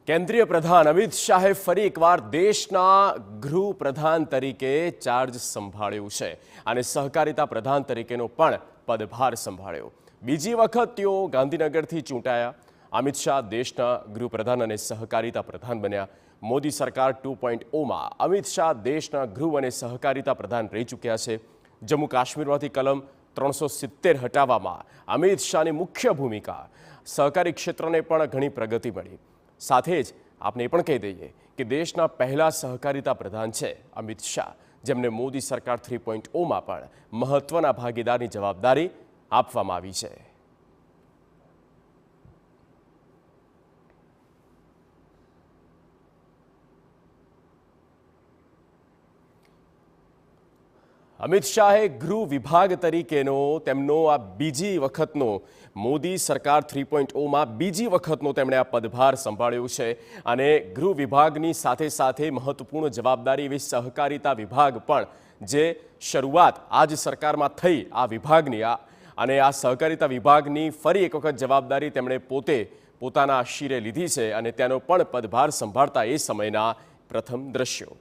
કેન્દ્રીય પ્રધાન અમિત શાહે ફરી એકવાર દેશના ગૃહ પ્રધાન તરીકે ચાર્જ સંભાળ્યો છે અને સહકારિતા પ્રધાન તરીકેનો પણ પદભાર સંભાળ્યો। બીજી વખત તેઓ ગાંધીનગરથી ચૂંટાયા। અમિત શાહ દેશના ગૃહ પ્રધાન અને સહકારિતા પ્રધાન બન્યા। મોદી સરકાર 2.0માં અમિત શાહ દેશના ગૃહ અને સહકારિતા પ્રધાન રહી ચૂક્યા છે। જમ્મુ કાશ્મીરમાંથી કલમ 370 હટાવવામાં અમિત શાહની મુખ્ય ભૂમિકા। સહકારી ક્ષેત્રને પણ ઘણી પ્રગતિ મળી। સાથે જ આપણે એ પણ કહી દઈએ કે દેશના પહેલા સહકારિતા પ્રધાન છે અમિત શાહ, જેમને મોદી સરકાર 3.0માં પણ મહત્વના ભાગીદારની જવાબદારી આપવામાં આવી છે। અમિત શાહે ગૃહ વિભાગ તરીકેનો તેમનો આ બીજી વખતનો મોદી સરકાર 3.0માં બીજી વખતનો તેમણે આ પદભાર સંભાળ્યો છે અને ગૃહ વિભાગની સાથે સાથે મહત્વપૂર્ણ જવાબદારી એવી સહકારિતા વિભાગ પણ, જે શરૂઆત આ જ સરકારમાં થઈ આ વિભાગની અને આ સહકારિતા વિભાગની ફરી એક વખત જવાબદારી તેમણે પોતાના શિરે લીધી છે અને તેનો પણ પદભાર સંભાળતા એ સમયના પ્રથમ દ્રશ્યો।